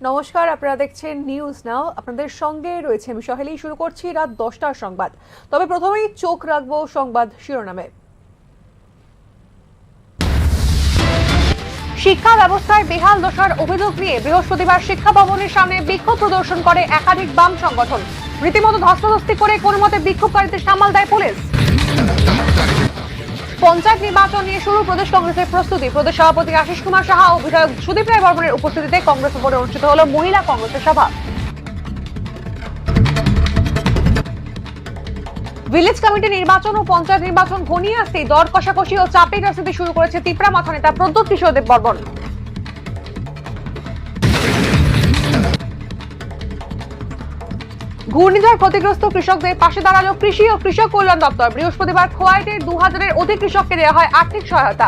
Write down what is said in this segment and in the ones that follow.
নমস্কার, আপনারা দেখছেন নিউজ নাও। আপনাদের সঙ্গে রয়েছে আমি সহেলি। শুরু করছি রাত 10টার সংবাদ। তবে প্রথমেই চোখ রাখবো সংবাদ শিরোনামে। শিক্ষা ব্যবস্থায় বেহাল দশার অভিযোগ নিয়ে বৃহস্পতিবার শিক্ষা ভবনের সামনে বিক্ষোভ প্রদর্শন করে একাধিক বাম সংগঠন। রীতিমতো ধস্তাধস্তি করে কোনো মতে বিক্ষোভকারীদের সামাল দেয় পুলিশ। পঞ্চায়েত নির্বাচন নিয়ে শুরু প্রদেশ কংগ্রেসের প্রস্তুতি। প্রদেশ সভাপতি আশিস কুমার সাহা ও বিধায়ক সুদীপ রায় বর্মনের উপস্থিতিতে কংগ্রেস ভবনে অনুষ্ঠিত হলো মহিলা কংগ্রেসের সভা। ভিলেজ কমিটি নির্বাচন ও পঞ্চায়েত নির্বাচন ঘনিয়ে আসতেই দর কষাকষি ও চাপের রাজনীতি শুরু করেছে তিপ্রা মাথা নেতা প্রদ্যোৎ কিশোর দেব বর্মন। ঘূর্ণিঝড় ক্ষতিগ্রস্ত কৃষকদের পাশে দাঁড়ালো কৃষি ও কৃষক কল্যাণ দপ্তর। বৃহস্পতিবার খোয়াইটের 2000-এর অধিক কৃষককে দেওয়া হয় আর্থিক সহায়তা।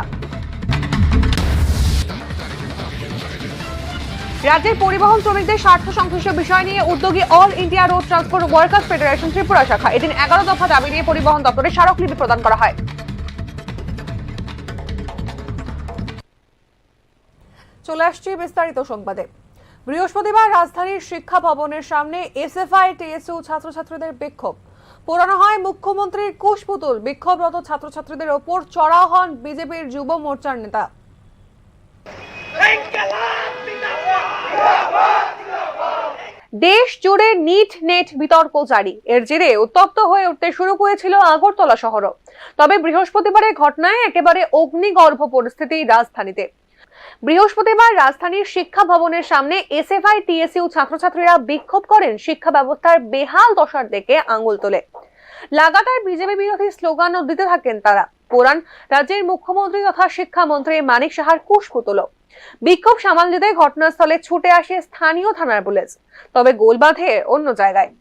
রাজ্যের পরিবহন শ্রমিকদের স্বার্থ সংশ্লিষ্ট বিষয় নিয়ে উদ্যোগী all India road transport workers federation Tripura শাখা। এদিন 11 দফা দাবি নিয়ে পরিবহন দপ্তরে স্মারকলিপি প্রদান করা হয়। চলে আসছে বিস্তারিত সংবাদে। বৃহস্পতিবার রাজধানীর শিক্ষা ভবনের সামনে এসএফআই টিএসইউ ছাত্রছাত্রীদের বিক্ষোভ। পোড়ানো হয় মুখ্যমন্ত্রীর কুশপুতুল। বিক্ষোভরত ছাত্রছাত্রীদের ওপর চড়াও হন বিজেপির যুব মোর্চার নেতা। দেশ জুড়ে নিট নেট বিতর্ক জারি। এর জেরে উত্তপ্ত হয়ে উঠতে শুরু করেছিল আগরতলা শহরও। তবে বৃহস্পতিবারের ঘটনায় একেবারে অগ্নিগর্ভ পরিস্থিতি রাজধানীতে। বৃহস্পতিবার রাজধানীর শিক্ষা ভবনের সামনে এসএফআই টিএসইউ ছাত্রছাত্রীরা বিক্ষোভ করেন। শিক্ষা ব্যবস্থার বেহাল দশার দিকে আঙুল তোলে লাগাতার বিজেপি বিরোধী স্লোগানও দিতে থাকেন তারা। পুরান রাজ্যের মুখ্যমন্ত্রী তথা শিক্ষামন্ত্রী মানিক সাহার কুশপুতুল। বিক্ষোভ সামাল দিতে ঘটনাস্থলে ছুটে আসে স্থানীয় থানার পুলিশ। তবে গোল বাঁধে অন্য জায়গায়।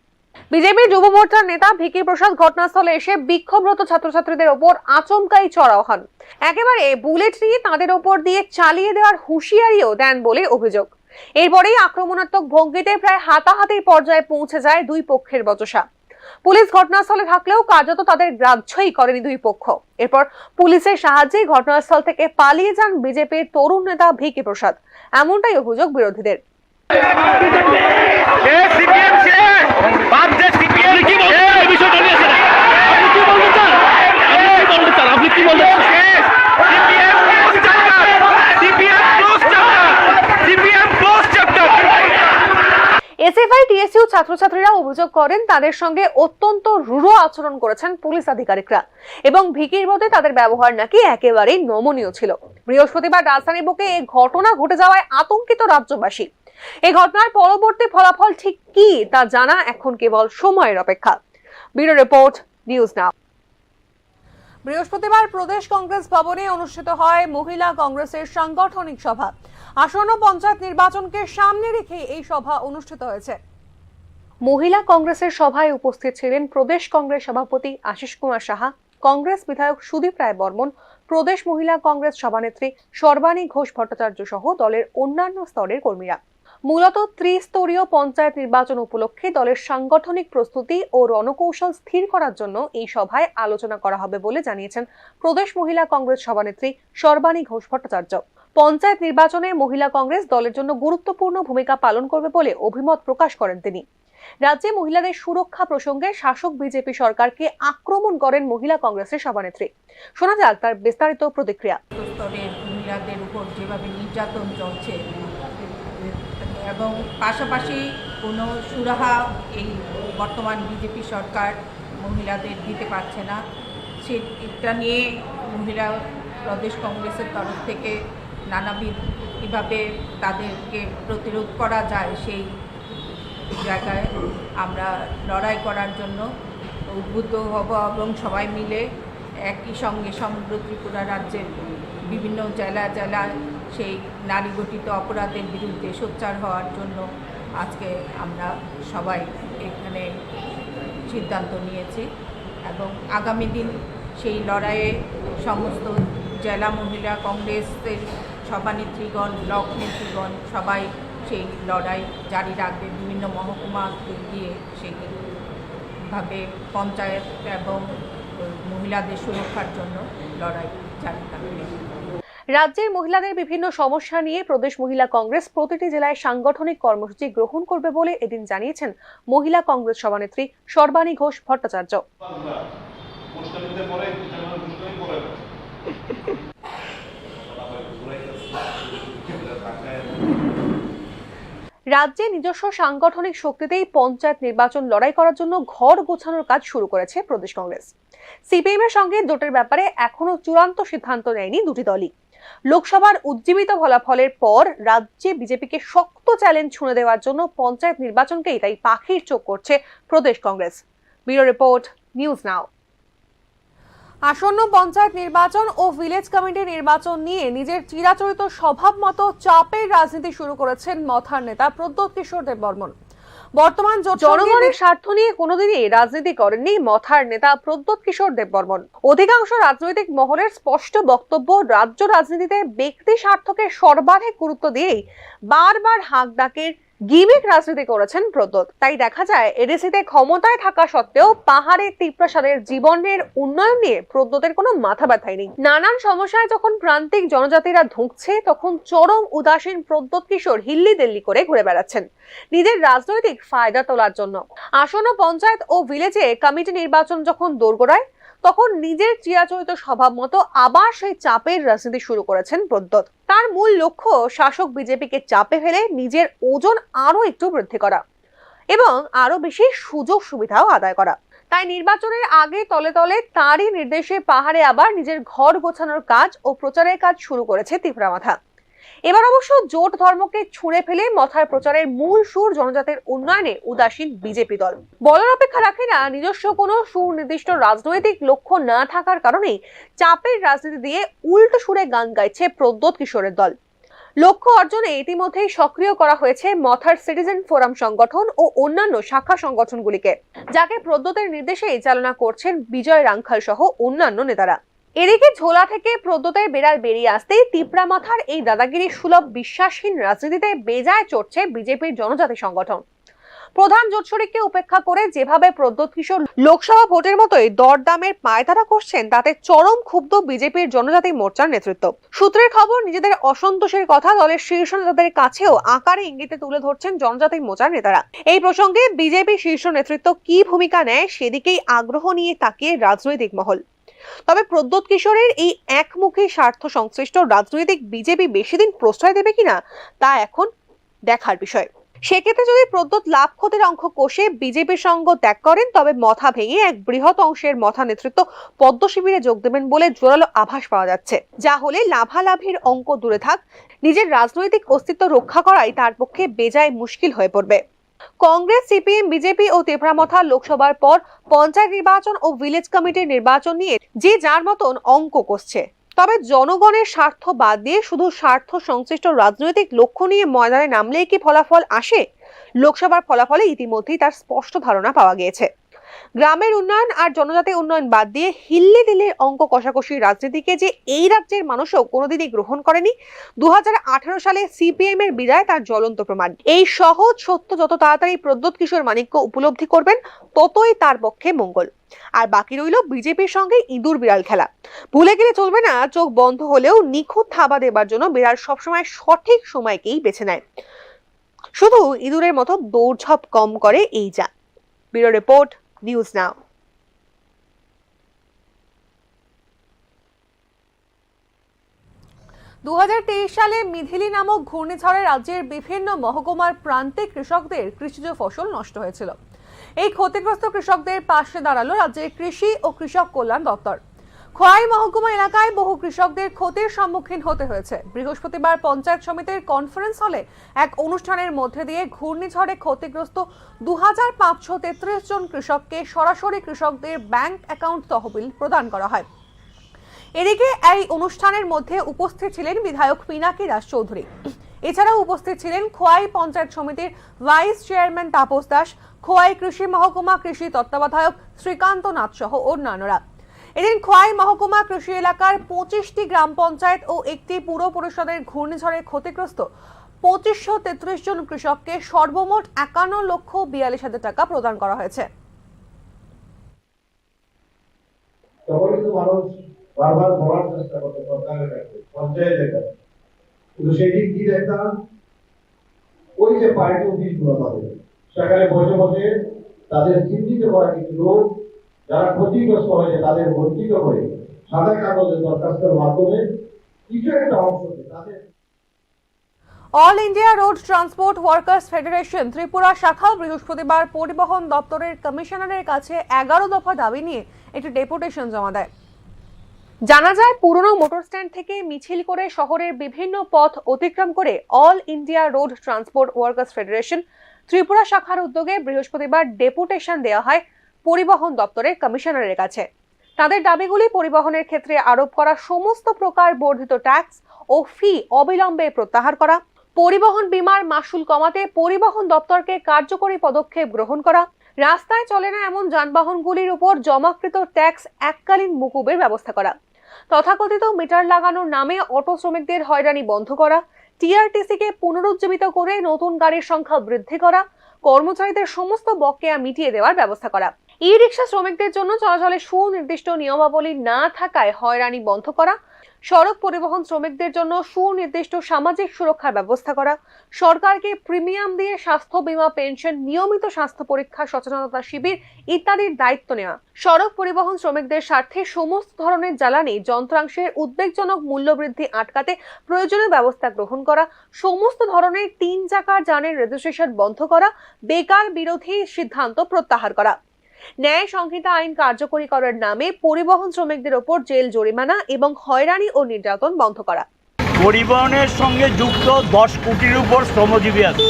বিজেপি যুব মোর্চার নেতা ভিকি প্রসাদ ঘটনাস্থলে এসে বিক্ষোভরত ছাত্রছাত্রীদের ওপর আচমকাই চড়াও হন। একেবারে বুলেট নিয়ে তাদের ওপর দিয়ে চালিয়ে দেওয়ার হুঁশিয়ারিও দেন বলে অভিযোগ। এরপরেই আক্রমণাত্মক ভঙ্গিতে প্রায় হাতাহাতির পর্যায়ে পৌঁছে যায় দুই পক্ষের বচসা। পুলিশ ঘটনাস্থলে থাকলেও কার্যত তাদের গ্রাহ্যই করেনি দুই পক্ষ। এরপর পুলিশের সাহায্যে ঘটনাস্থল থেকে পালিয়ে যান বিজেপির তরুণ নেতা ভিকি প্রসাদ। এমনটাই অভিযোগ বিরোধীদের। এসএফআই টিএসইউ ছাত্রছাত্রীরা অভিযোগ করেন তাদের সঙ্গে অত্যন্ত রূঢ় আচরণ করেছেন পুলিশ আধিকারিকরা এবং ভিকির মধ্যে তাদের ব্যবহার নাকি একেবারেই নমনীয় ছিল। বৃহস্পতিবার রাজধানীর বুকে এই ঘটনা ঘটে যাওয়ায় আতঙ্কিত রাজ্যবাসী। এই ঘটনার পরবর্তী ফলাফল ঠিক কি তা জানা এখন কেবল সময়ের অপেক্ষা। ব্যুরো রিপোর্ট, নিউজ নাও। বৃহস্পতিবার প্রদেশ কংগ্রেস ভবনে অনুষ্ঠিত হয় মহিলা কংগ্রেসের সাংগঠনিক সভা। আসন্ন পঞ্চায়েত নির্বাচনকে সামনে রেখে এই সভা অনুষ্ঠিত হয়েছে। মহিলা কংগ্রেসের সভায় উপস্থিত ছিলেন প্রদেশ কংগ্রেস সভাপতি আশিস কুমার সাহা, কংগ্রেস বিধায়ক সুদীপ রায় বর্মন, প্রদেশ মহিলা কংগ্রেস সভানেত্রী সর্বাণী ঘোষ ভট্টাচার্য সহ দলের অন্যান্য স্তরের কর্মীরা। মূলত ত্রিস্তরীয় পঞ্চায়েত নির্বাচন উপলক্ষে দলের সাংগঠনিক প্রস্তুতি ও রণকৌশল স্থির করার জন্য এই সভায় আলোচনা করা হবে বলে জানিয়েছেন প্রদেশ মহিলা কংগ্রেস সভানেত্রী সর্বাণী ঘোষ ভট্টাচার্য। পঞ্চায়েত নির্বাচনে মহিলা কংগ্রেস দলের জন্য গুরুত্বপূর্ণ ভূমিকা পালন করবে বলে অভিমত প্রকাশ করেন তিনি। রাজ্যে মহিলাদের সুরক্ষা প্রসঙ্গে শাসক বিজেপি সরকারকে আক্রমণ করেন মহিলা কংগ্রেসের সভানেত্রী। শোনা যাক তার বিস্তারিত প্রতিক্রিয়া। স্তরের মহিলাদের উপর যেভাবে নির্যাতন চলছে এবং পাশাপাশি কোনো সুরাহা এই বর্তমান বিজেপি সরকার মহিলাদের দিতে পারছে না, সেটা নিয়ে মহিলা প্রদেশ কংগ্রেসের তরফ থেকে নানাবিধ কীভাবে তাদেরকে প্রতিরোধ করা যায় সেই জায়গায় আমরা লড়াই করার জন্য উদ্বুদ্ধ হব এবং সবাই মিলে একই সঙ্গে সমগ্র ত্রিপুরা রাজ্যের বিভিন্ন জেলায় সেই নারী গঠিত অপরাধের বিরুদ্ধে সোচ্চার হওয়ার জন্য আজকে আমরা সবাই এখানে সিদ্ধান্ত নিয়েছি এবং আগামী দিন সেই লড়াইয়ে সমস্ত জেলা মহিলা কংগ্রেসের সভানেত্রীগণ, ব্লক নেত্রীগণ সবাই সেই লড়াই জারি রাখবে। বিভিন্ন মহকুমা গিয়ে সেইভাবে পঞ্চায়েত এবং মহিলাদের সুরক্ষার জন্য লড়াই জারি থাকবে। রাজ্যের মহিলাদের বিভিন্ন সমস্যা নিয়ে প্রদেশ মহিলা কংগ্রেস প্রতিটি জেলায় সাংগঠনিক কর্মসূচি গ্রহণ করবে বলে এদিন জানিয়েছেন মহিলা কংগ্রেস সভানেত্রী সর্বাণী ঘোষ ভট্টাচার্য। রাজ্যে নিজস্ব সাংগঠনিক শক্তিতেই পঞ্চায়েত নির্বাচন লড়াই করার জন্য ঘর গোছানোর কাজ শুরু করেছে প্রদেশ কংগ্রেস। সিপিএম এর সঙ্গে জোটের ব্যাপারে এখনো চূড়ান্ত সিদ্ধান্ত নেয়নি দুটি দলই। লোকসভার উজ্জীবিত ফলাফলের পর রাজ্যে বিজেপিকে শক্ত চ্যালেঞ্জ ছুঁড়ে দেওয়ার জন্য পঞ্চায়েত নির্বাচনকেই তাই পাখির চোখ করছে প্রদেশ Congress. Bureau report, news now. আসন্ন পঞ্চায়েত নির্বাচন ও ভিলেজ কমিটি নির্বাচন নিয়ে নিজের চিরাচরিত স্বভাব মতো চাপের রাজনীতি শুরু করেছেন মথার নেতা প্রদ্যোৎ কিশোর দেববর্মন। বর্তমান জনগণের স্বার্থ নিয়ে কোনোদিনই রাজনীতি করেননি মথার নেতা প্রদ্যোৎ কিশোর দেববর্মন। অধিকাংশ রাজনৈতিক মহলের স্পষ্ট বক্তব্য, রাজ্য রাজনীতিতে ব্যক্তি স্বার্থকে সর্বাধিক গুরুত্ব দিয়েই বারবার হাঁক ডাকের গিমিক রাজনীতি করেছেন প্রদ্যোৎ। তাই দেখা যায় এডিসিতে ক্ষমতায় থাকা সত্ত্বেও পাহাড়ের তিপ্রাসাদের জীবনের উন্নয়ন নিয়ে প্রদ্যোতের কোনো মাথা ব্যথাই নেই। নানান সমস্যায় যখন প্রান্তিক জনজাতিরা ধুঁকছে তখন চরম উদাসীন প্রদ্যোৎ কিশোর হিল্লি দিল্লি করে ঘুরে বেড়াচ্ছেন নিজের রাজনৈতিক ফায়দা তোলার জন্য। আসন্ন পঞ্চায়েত ও ভিলেজে কমিটি নির্বাচন যখন দোরগোড়ায় তখন নিজের চিরাচরিত স্বভাব মতো আবার সেই চাপের রাজনীতি শুরু করেছেন প্রদ্যোৎ। তার মূল লক্ষ্য শাসক বিজেপিকে চাপে ফেলে নিজের ওজন আরো একটু বৃদ্ধি করা এবং আরো বেশি সুযোগ সুবিধাও আদায় করা। তাই নির্বাচনের আগে তলে তলে তারই নির্দেশে পাহাড়ে আবার নিজের ঘর গোছানোর কাজ ও প্রচারের কাজ শুরু করেছে তিপ্রামাথা। এবার অবশ্য জোট ধর্মকে ছুঁড়ে ফেলে মথার প্রচারের মূল সুর জনজাতির উন্নয়নে উদাসীন বিজেপি দল। বলার অপেক্ষা রাখে না, নিজস্ব কোনো সুনির্দিষ্ট রাজনৈতিক লক্ষ্য না থাকার কারণেই চাপের রাজনীতি দিয়ে উল্টো সুরে গান গাইছে প্রদ্যোৎ কিশোরের দল। লক্ষ্য অর্জনে ইতিমধ্যেই সক্রিয় করা হয়েছে মথার সিটিজেন ফোরাম সংগঠন ও অন্যান্য শাখা সংগঠনগুলিকে, যাকে প্রদ্যোতের নির্দেশেই চালনা করছেন বিজয় রাংখাল সহ অন্যান্য নেতারা। এদিকে ঝোলা থেকে প্রদ্যোতের বেড়াল বেরিয়ে আসতেই তিপ্রামাথার এই দাদাগিরি সুলভ বিশ্বাসহীন রাজনীতিতে বেজায় চড়ছে বিজেপির জনজাতি সংগঠন। প্রধান জোট শরিককে উপেক্ষা করে যেভাবে প্রদ্যোৎ কিশোর লোকসভা ভোটের মতোই দরদামের পায়তারা করছেন তাতে চরম ক্ষুব্ধ বিজেপির জনজাতি মোর্চার নেতৃত্ব। সূত্রের খবর, নিজেদের অসন্তোষের কথা দলের শীর্ষ নেতাদের কাছেও আকারে ইঙ্গিতে তুলে ধরছেন জনজাতি মোর্চার নেতারা। এই প্রসঙ্গে বিজেপি শীর্ষ নেতৃত্ব কি ভূমিকা নেয় সেদিকেই আগ্রহ নিয়ে তাকিয়ে রাজনৈতিক মহল। তবে প্রদ্যোৎ কিশোরের এই একমুখী স্বার্থ সংশ্লিষ্ট রাজনৈতিক বিজেপি বেশি দিন প্রশ্রয় দেবে কিনা তা এখন দেখার বিষয়। সেক্ষেত্রে যদি প্রদ্যোৎ লাভ ক্ষতির অঙ্ক কষে বিজেপির সঙ্গ ত্যাগ করেন তবে মথা ভেঙে এক বৃহৎ অংশের মথা নেতৃত্ব পদ্ম শিবিরে যোগ দেবেন বলে জোরালো আভাস পাওয়া যাচ্ছে। যা হলে লাভালাভির অঙ্ক দূরে থাক, নিজের রাজনৈতিক অস্তিত্ব রক্ষা করাই তার পক্ষে বেজায় মুশকিল হয়ে পড়বে। কংগ্রেস, সিপিএম, বিজেপি ও তিপ্রামাথা লোকসভার পর পঞ্চায়েত নির্বাচন ও ভিলেজ কমিটির নির্বাচন নিয়ে যে যার মতন অঙ্ক কষছে। তবে জনগণের স্বার্থ বাদ দিয়ে শুধু স্বার্থ সংশ্লিষ্ট রাজনৈতিক লক্ষ্য নিয়ে ময়দানে নামলেই কি ফলাফল আসে? লোকসভার ফলাফলে ইতিমধ্যেই তার স্পষ্ট ধারণা পাওয়া গিয়েছে। গ্রামের উন্নয়ন আর জনজাতি উন্নয়ন বাদ দিয়ে হিল্লি দিল্লির অঙ্ক কষাকষি রাজনীতিকে যে এই রাজ্যের মানুষও কোনোদিনই গ্রহণ করেনি, 2018 সালে সিপিএম এর বিদায় তার জ্বলন্ত প্রমাণ। এই সহজ সত্য যত তাড়াতাড়ি প্রদ্যোৎ কিশোর মানিক্য উপলব্ধি করবেন ততই তার পক্ষে মঙ্গল। আর বাকি রইল বিজেপির সঙ্গে ইঁদুর বিড়াল খেলা। ভুলে গেলে চলবে না, চোখ বন্ধ হলেও নিখুঁত থাবা দেবার জন্য বিড়াল সবসময় সঠিক সময়কেই বেছে নেয়, শুধু ইঁদুরের মতো দৌড়ঝাঁপ কম করে এই যা। ব্যুরো রিপোর্ট, নিউজ নাও। 2023 সালে মিথিলি নামক ঘূর্ণিঝড়ে রাজ্যের বিভিন্ন মহকুমার প্রান্তিক কৃষকদের কৃষিজ ফসল নষ্ট হয়েছিল। এই ক্ষতিগ্রস্ত কৃষকদের পাশে দাঁড়ালো রাজ্যের কৃষি ও কৃষক কল্যাণ দপ্তর। খোয়াই মহকুমা এলাকায় বহু কৃষকদের ক্ষতির সম্মুখীন হতে হয়েছে। বৃহস্পতিবার পঞ্চায়েত সমিতির কনফারেন্স হলে এক অনুষ্ঠানের মধ্যে দিয়ে ঘূর্ণিঝড়ে ক্ষতিগ্রস্ত 2533 জন কৃষককে সরাসরি কৃষকদের ব্যাংক অ্যাকাউন্ট তহবিল প্রদান করা হয়। এদিকে এই অনুষ্ঠানের মধ্যে উপস্থিত ছিলেন বিধায়ক পিনাকি দাস চৌধুরী। এছাড়াও উপস্থিত ছিলেন খোয়াই পঞ্চায়েত সমিতির ভাইস চেয়ারম্যান তাপস দাস, খোয়াই কৃষি মহকুমা কৃষি তত্ত্বাবধায়ক শ্রীকান্ত নাথ সহ অন্যান্যরা। এদিন খোয়াই মহকুমা কৃষি এলাকার 25টি গ্রাম পঞ্চায়েত ও একটি পুর পরিষদের ঘূর্ণিঝড়ে ক্ষতিগ্রস্ত 2533 জন কৃষককে সর্বমোট 51,42,000 টাকা প্রদান করা হয়েছে। বারবার বলার চেষ্টা করতে সরকারের কাছে পঞ্চায়েত একটা, কিন্তু সেই দিক দিয়ে দেখতাম ওই যে পার্টি অফিসগুলো তাদের সেখানে বসে বসে তাদের চিহ্নিত করা কিছু লোক যারা ক্ষতিগ্রস্ত হয়েছে তাদের বঞ্চিত করে সাদা কাগজের দরখাস্তের মাধ্যমে কিছু একটা অংশ তাদের। All India road transport workers federation Tripura শাখা বৃহস্পতিবার পরিবহন দপ্তরের কমিশনারের কাছে 11 দফা দাবি নিয়ে একটি ডেপুটেশন জমা দেয়। জানা যায়, পুরনো মোটর স্ট্যান্ড থেকে মিছিল করে শহরের বিভিন্ন পথ অতিক্রম করে all India road transport workers federation Tripura শাখার উদ্যোগে বৃহস্পতিবার ডেপুটেশন দেওয়া হয় পরিবহন দপ্তরের কমিশনারের কাছে। তাদের দাবিগুলি পরিবহনের ক্ষেত্রে আরোপ করা সমস্ত প্রকার বর্ধিত ট্যাক্স ও ফি অবিলম্বে প্রত্যাহার করা, পরিবহন বীমার মাসুল কমাতে পরিবহন দপ্তরকে কার্যকরী পদক্ষেপ গ্রহণ করা, রাস্তায় চলে না এমন যানবাহনগুলির উপর জমাকৃত ট্যাক্স এককালীন মকুবের ব্যবস্থা করা, তথাকথিত মিটার লাগানোর নামে অটো শ্রমিকদের হয়রানি বন্ধ করা, টিআরটিসিকে পুনরুজ্জীবিত করে নতুন গাড়ির সংখ্যা বৃদ্ধি করা, কর্মচারীদের সমস্ত বকেয়া মিটিয়ে দেওয়ার ব্যবস্থা করা, ই রিক্সা শ্রমিকদের জন্য চলাচলে সুনির্দিষ্ট নিয়মাবলী না থাকায় হয়রানি বন্ধ করা, সড়ক পরিবহন শ্রমিকদের জন্য সুনির্দিষ্ট সামাজিক সুরক্ষার ব্যবস্থা করা, সরকারকে প্রিমিয়াম দিয়ে স্বাস্থ্য বীমা, পেনশন, নিয়মিত স্বাস্থ্য পরীক্ষা, সচেতনতা শিবির ইত্যাদির দায়িত্ব নেওয়া, সড়ক পরিবহন শ্রমিকদের স্বার্থে সমস্ত ধরনের জ্বালানি যন্ত্রাংশের উদ্বেগজনক মূল্যবৃদ্ধি আটকাতে প্রয়োজনীয় ব্যবস্থা গ্রহণ করা, সমস্ত ধরনের 3 চাকার যানের রেজিস্ট্রেশন বন্ধ করা, বেকার বিরোধী সিদ্ধান্ত প্রত্যাহার করা, ন্যায় সংহিতা আইন কার্যকরী করার নামে পরিবহন শ্রমিকদের ওপর জেল জরিমানা এবং হয়রানি ও নির্যাতন বন্ধ করা। পরিবহনের সঙ্গে যুক্ত 10 কোটির উপর শ্রমজীবী আছে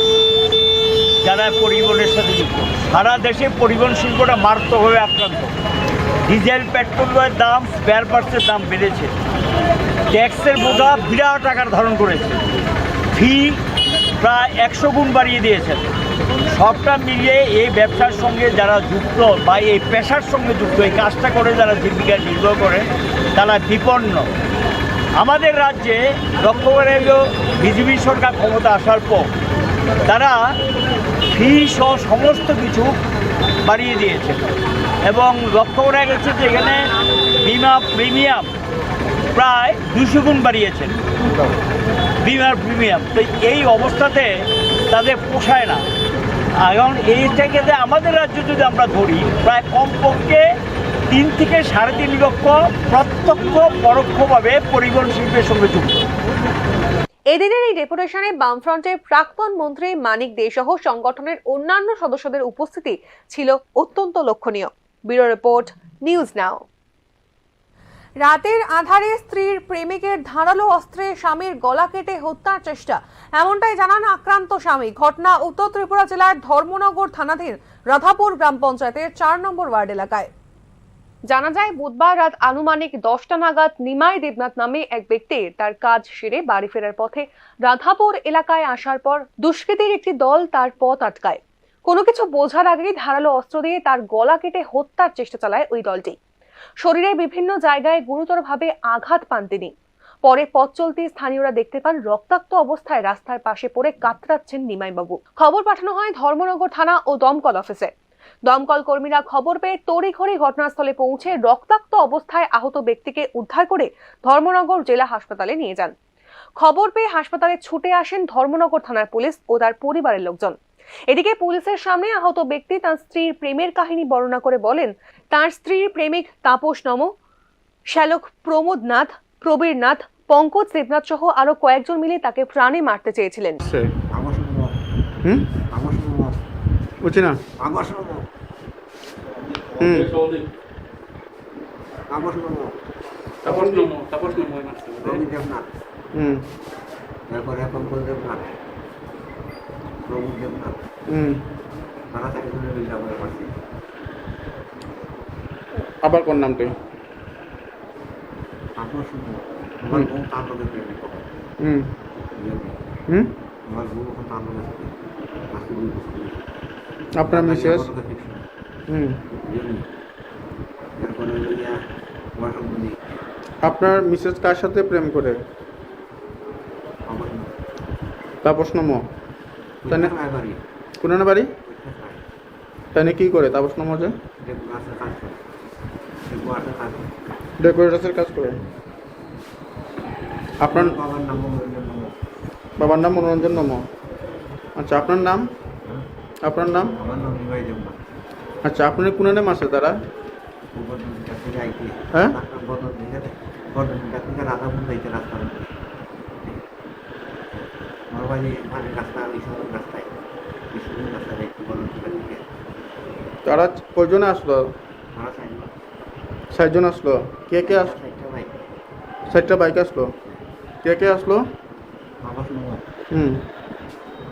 যারা পরিবহনের সাথে যুক্ত। সারা দেশে পরিবহন শিল্পটা মারাত্মকভাবে আক্রান্ত। ডিজেল পেট্রোলের দাম, স্পেয়ার পার্টসের দাম বেড়েছে, ট্যাক্সের বোঝা বিরাট আকার ধারণ করেছে, ফি প্রায় 100 গুণ বাড়িয়ে দিয়েছেন। সবটা মিলিয়ে এই ব্যবসার সঙ্গে যারা যুক্ত বা এই পেশার সঙ্গে যুক্ত, এই কাজটা করে যারা জীবিকা নির্বাহ করে তারা বিপন্ন। আমাদের রাজ্যে লক্ষ্য করে বিজেপি সরকার ক্ষমতা আসার পর তারা ফি সহ সমস্ত কিছু বাড়িয়ে দিয়েছে এবং লক্ষ্য করা গেছে যে এখানে বিমা প্রিমিয়াম প্রায় 200 গুণ বাড়িয়েছেন, বিমার প্রিমিয়াম। তো এই অবস্থাতে তাদের পোষায় না। এখন এইটাকে আমাদের রাজ্য যদি আমরা ধরি, প্রায় কমপক্ষে 3 থেকে 3.5 লক্ষ প্রত্যক্ষ পরোক্ষভাবে পরিবহন শিল্পের সঙ্গে যুক্ত। এদিনের এই ডেপুটেশনে বামফ্রন্টের প্রাক্তন মন্ত্রী মানিক দে সহ সংগঠনের অন্যান্য সদস্যদের উপস্থিতি ছিল অত্যন্ত লক্ষণীয়। ব্যুরো রিপোর্ট, নিউজ নাও। রাতের আধারে স্ত্রীর প্রেমিকের ধারালো অস্ত্রে স্বামীর গলা কেটে হত্যার চেষ্টা, এমনটাই জানান আক্রান্ত স্বামী। ঘটনা উত্তর ত্রিপুরা জেলার ধর্মনগর থানাধীন রাধাপুর গ্রাম পঞ্চায়েতের 4 নম্বর ওয়ার্ড এলাকায়। জানা যায়, বুধবার রাত আনুমানিক 10টা নাগাদ নিমাই দেবনাথ নামে এক ব্যক্তি তার কাজ সেরে বাড়ি ফেরার পথে রাধাপুর এলাকায় আসার পর দুষ্কৃতীর একটি দল তার পথ আটকায়। কোনো কিছু বোঝার আগেই ধারালো অস্ত্র দিয়ে তার গলা কেটে হত্যার চেষ্টা চালায় ওই দলটি। শরীরে বিভিন্ন জায়গায় গুরুতরভাবে আঘাত পান তিনি। পরে পথ চলতি স্থানীয়রা দেখতে পান রক্তাক্ত অবস্থায় রাস্তার পাশে পড়ে কাতরাচ্ছেন নিমাইবাবু। খবর পাঠানো হয় ধর্মনগর থানা ও দমকল অফিসে। দমকল কর্মীরা খবর পেয়ে তড়িঘড়ি ঘটনাস্থলে পৌঁছে রক্তাক্ত অবস্থায় আহত ব্যক্তিকে উদ্ধার করে ধর্মনগর জেলা হাসপাতালে নিয়ে যান। খবর পেয়ে হাসপাতালে ছুটে আসেন ধর্মনগর থানার পুলিশ ও তার পরিবারের লোকজন। এদিকে পুলিশের সামনে আহত ব্যক্তি তার স্ত্রীর প্রেমের কাহিনী বর্ণনা করে বলেন, তার স্ত্রীর প্রেমিক তাপস নম, শ্যালক প্রমোদ নাথ, প্রবীর নাথ, পঙ্কজ দেবনাথ সহ আরো কয়েকজন মিলে তাকে প্রাণে মারতে চেয়েছিলেন। বুঝছি না আবার কোন নামটা? আপনার মিসেস আপনার মিসেস কার সাথে প্রেম করে? তাপস নম। কোন বাড়ি? তাই কি করে তাপস নম? যে ডেকোরেটরের কাজ করে। আপনার বাবার নাম মনোরঞ্জন নম। বাবার নাম মনোরঞ্জন নম। আচ্ছা, আপনার নাম? আপনার নাম? আমার নাম নিমাই দেবনা। আচ্ছা, আপনার কোন নাম আছে তারা? বর্ধমান থেকে যাইতে হ্যাঁ? বর্ধমান থেকে রাধাপুর যাইতে রাস্তা আমার বাড়ি মানে রাস্তা ইসলাম রাস্তায় যাইতে বর্ধমান থেকে তারা কয়জনে আসলো? মারা চাই 60 জন আসলো। কে কে আসলো? 60টা ভাই 60টা বাইক আসলো। কে কে আসলো? বাবা নম হুম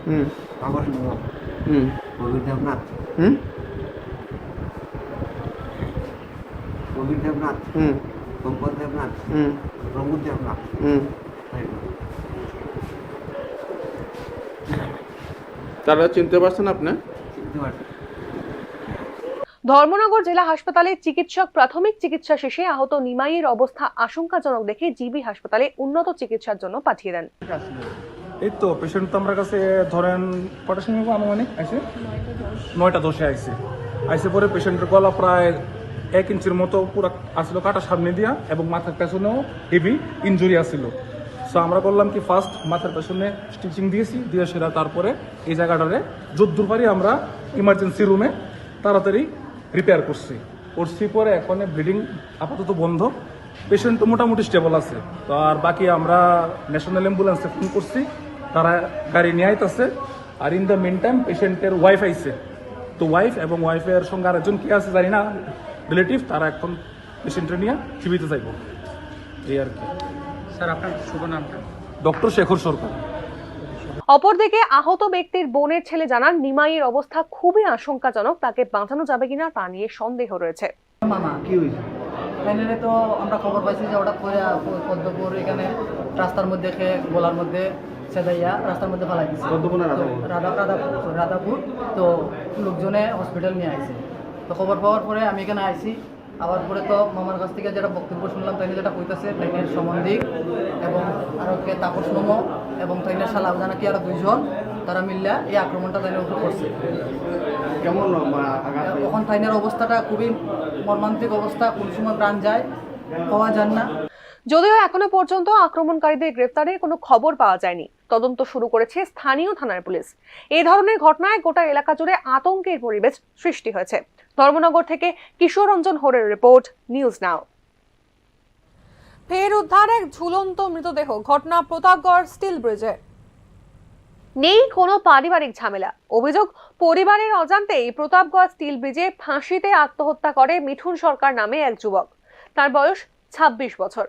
হুম বাবা নম হুম কবির দেবনাথ হুম কবির দেবনাথ হুম সম্পদ দেবনাথ হুম রঙ্গুর দেবনাথ হুম তাই তারা চিনতে পারছেন আপনি? চিনতে পারছি। ধর্মনগর জেলা হাসপাতালে চিকিৎসক প্রাথমিক চিকিৎসা শেষে আহত নিমাইয়ের অবস্থা আশঙ্কাজনক দেখে জিবি হাসপাতালে উন্নত চিকিৎসার জন্য পাঠিয়ে দেন। এই তো পেশেন্ট তো আমার কাছে ধরেন কটার সময় আনুমানিক আইসে 9:10 আইসে আইসে পরে পেশেন্টের গলা প্রায় 1 ইঞ্চির মতো পুরো আসলো কাটা সামনে দিয়া এবং মাথার পেছনেও হেভি ইনজুরি আসছিল। সো আমরা করলাম কি ফার্স্ট মাথার পেছনে স্টিচিং দিয়েছি দিয়ে সেটা তারপরে এই জায়গাটারে যদ্দূর পারি আমরা ইমার্জেন্সি রুমে তাড়াতাড়ি রিপেয়ার করছি পরে এখন ব্লিডিং আপাতত বন্ধ। পেশেন্ট মোটামুটি স্টেবল আছে। তো আর বাকি আমরা ন্যাশনাল অ্যাম্বুলেন্সে ফোন করছি, তারা গাড়ি নিয়ে আইতেছে। আর ইন দ্য মিন টাইম পেশেন্টের ওয়াইফ আইছে, তো ওয়াইফ এবং ওয়াইফের সঙ্গে আরেকজন কে আছে জানি না রিলেটিভ, তারা এখন পেশেন্টের নিয়ে জীবিত যাইব এই আর কি। স্যার আপনার শুভ নামটা? ডক্টর শেখর সরকার। অপরদিকে আহত ব্যক্তির বোনের ছেলে জানান নিমাইয়ের অবস্থা খুবই আশঙ্কাজনক, তাকে বাঁচানো যাবে কিনা তা নিয়ে সন্দেহ রয়েছে। মামা কি হয়েছে? ফাইনালে তো আমরা খবর পাইছি যে হঠাৎ করে পদ্মপুর এখানে রাস্তার মধ্যে খেয়ে গোলার মধ্যে সেদাইয়া রাস্তার মধ্যে ফালাই দিচ্ছে। রাধাপুর তো লোকজনে হসপিটাল নিয়ে আইছে। তো খবর পাওয়ার পরে আমি এখানে আইছি। আবার পরে তো মামার কাছ থেকে যেটা বক্তব্য শুনলাম তাই যেটা কইতাছে তাইনের সম্বন্ধিক এবং আরো কে তাপস নম এবং তাইনের শালা জানা কি আরো 2 জন তারা মিললা এই আক্রমণটা তাইনের উপর করছে। কেমন তখন তাইনের অবস্থাটা খুবই মর্মান্তিক অবস্থা, কোন সময় প্রাণ যায় পাওয়া যান না। যদিও এখনো পর্যন্ত আক্রমণকারীদের গ্রেফতারের কোনো খবর পাওয়া যায়নি। তদন্ত শুরু করেছে স্থানীয় থানার পুলিশ। এই ধরনের ঘটনায় গোটা এলাকা জুড়ে আতঙ্কের পরিবেশ সৃষ্টি হয়েছে। ধর্মনগর থেকে কিশোর রঞ্জন হোরের রিপোর্ট, নিউজ নাও। ফের উদ্ধার এক ঝুলন্ত মৃতদেহ, ঘটনা প্রতাপগড় স্টিল ব্রিজে। নেই কোনো পারিবারিক ঝামেলা। অভিযোগ, পরিবারের অজান্তেই প্রতাপগড় স্টিল ব্রিজে ফাঁসিতে আত্মহত্যা করে মিঠুন সরকার নামে এক যুবক। তার বয়স 26 বছর।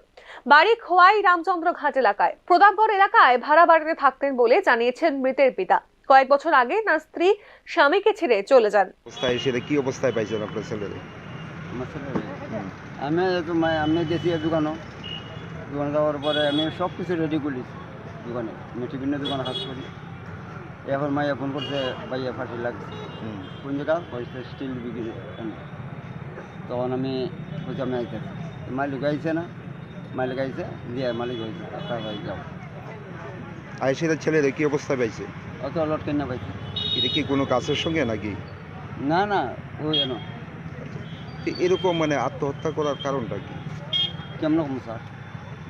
বাড়ি খোয়াই রামচন্দ্র ঘাট এলাকায়। প্রতাপগড় এলাকায় ভাড়া বাড়িতে থাকতেন বলে জানিয়েছেন মৃতের পিতা। কয়েক বছর আগে তার স্ত্রী স্বামীকে ছেড়ে চলে যান। কি অবস্থায় পাইছেন আপনার ছেলেরে? আমি গেছি দোকানে যাওয়ার পরে আমি সব কিছু রেডি করি দোকানে, আমি বিভিন্ন দোকানে কাজ করি। এখন মাইয়া ফোন করছে ভাইয়া ফাঁসি লাগছে। কোন জায়গা? স্টিল বিক্রি। তখন আমি বলছি আমি আইতে, মালিক আইছে না, মালিক আইছে দিয়ে মালিক হয়েছে তাড়াতাড়ি যাও। আয়েশার ছেলেরে কি অবস্থায় পাইছে? অত লট কেনা পাইছে। এটা কি কোনো কাজের সঙ্গে নাকি? না না ওই যেন এরকম মানে আত্মহত্যা করার কারণটা কি? কেমন কম স্যার?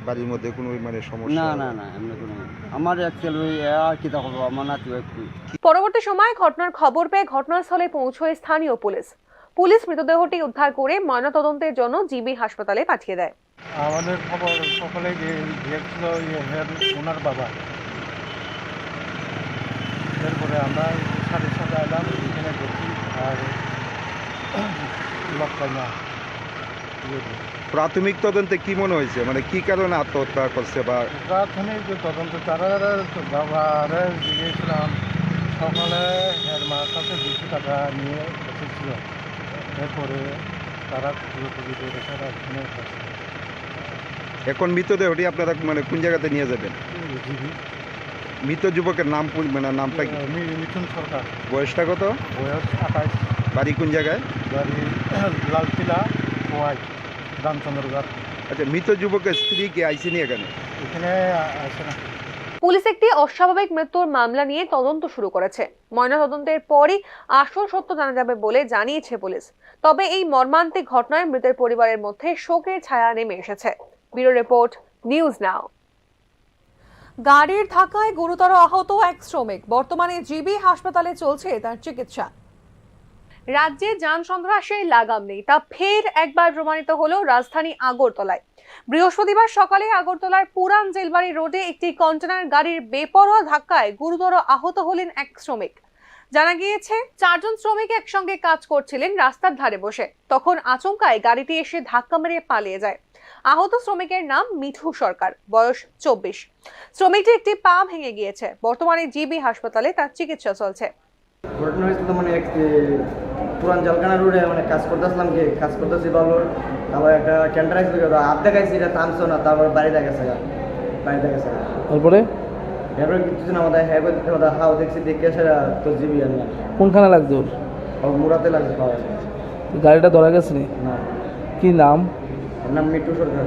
বাড়ির মধ্যে কোনো মানে সমস্যা? না না না এমনি কোনো আমার অ্যাকচুয়ালি ওই আর কি তা করবো, আমার নাতি একটু। পরবর্তী সময় ঘটনার খবর পেয়ে ঘটনাস্থলে পৌঁছয় স্থানীয় পুলিশ। পুলিশ মৃতদেহটি উদ্ধার করে ময়নাতদন্তের জন্য জিবি হাসপাতালে পাঠিয়ে দেয়। আমাদের খবর সকালে গিয়েছিল ওনার বাবা। এরপরে আমরা 7:30 এলাম, এখানে দেখি আর লক পাই না। প্রাথমিক তদন্তে কি মনে হয়েছে, মানে কি কারণে আত্মহত্যা করছে? বা প্রাথমিক যে তদন্ত তারা বাবারে গিয়েছিলাম সকালে এর মার কাছে 200 টাকা নিয়ে এসেছিল। এরপরে তারা এখন মৃতদেহটি আপনারা মানে কোন জায়গাতে নিয়ে যাবেন? মৃত যুবকের নাম মানে নামটা কি? মিঠুন সরকার। বয়সটা কত? বয়স 28। বাড়ি কোন জায়গায়? বাড়ি লালকিলা হোয়াইট রামচন্দ্রঘাট। আচ্ছা, মৃত যুবকের স্ত্রী কি আইসিনি এখানে? এখানে আসে না। পুলিশ একটি অস্বাভাবিক মৃত্যুর মামলা নিয়ে তদন্ত শুরু করেছে। ময়নাতদন্তের পরই আসল সত্য জানা যাবে বলে জানিয়েছে পুলিশ। তবে এই মর্মান্তিক ঘটনায় মৃতের পরিবারের মধ্যে শোকের ছায়া নেমে এসেছে। ব্যুরো রিপোর্ট, নিউজ নাও। গাড়ির ধাক্কায় গুরুতর আহত এক শ্রমিক, বর্তমানে জিবি হাসপাতালে চলছে তার চিকিৎসা। রাজ্যে যান সন্ত্রাসের লাগাম নেই, তা ফের একবার প্রমাণিত হলো রাজধানী আগরতলায়। বৃহস্পতিবার সকালে আগরতলার পুরান জেলবাড়ি রোডে একটি কন্টেনার গাড়ির বেপরোয়া ধাক্কায় গুরুতর আহত হলেন এক শ্রমিক। জানা গিয়েছে, 4 জন শ্রমিক একসঙ্গে কাজ করছিলেন রাস্তার ধারে বসে। তখন আচমকায় গাড়িটি এসে ধাক্কা মেরে পালিয়ে যায়। আহত শ্রমিকের নাম মিঠু সরকার, বয়স 24। শ্রমিকটি একটি পা ভেঙে গিয়েছে। বর্তমানে জিবি হাসপাতালে তার চিকিৎসা চলছে। ঘটনা হয়েছিল মানে পুরান জলকানা রোডে মানে কাজ করতেছি বাবুর, তারপর একটা ক্যান্টার আসবে, হাত দেখাইছি, এটা থামছো না, তারপর বাড়িতে গেছে। তারপরে এরপরে কিছু না আমাদের হাও দেখছি, দেখে সেটা তো জিবি আর না। কোনখানে লাগছে ওর? মুরাতে লাগছে পাওয়া যায় গাড়িটা ধরা গেছে না। কি নাম? ওর নাম মিঠু সরকার।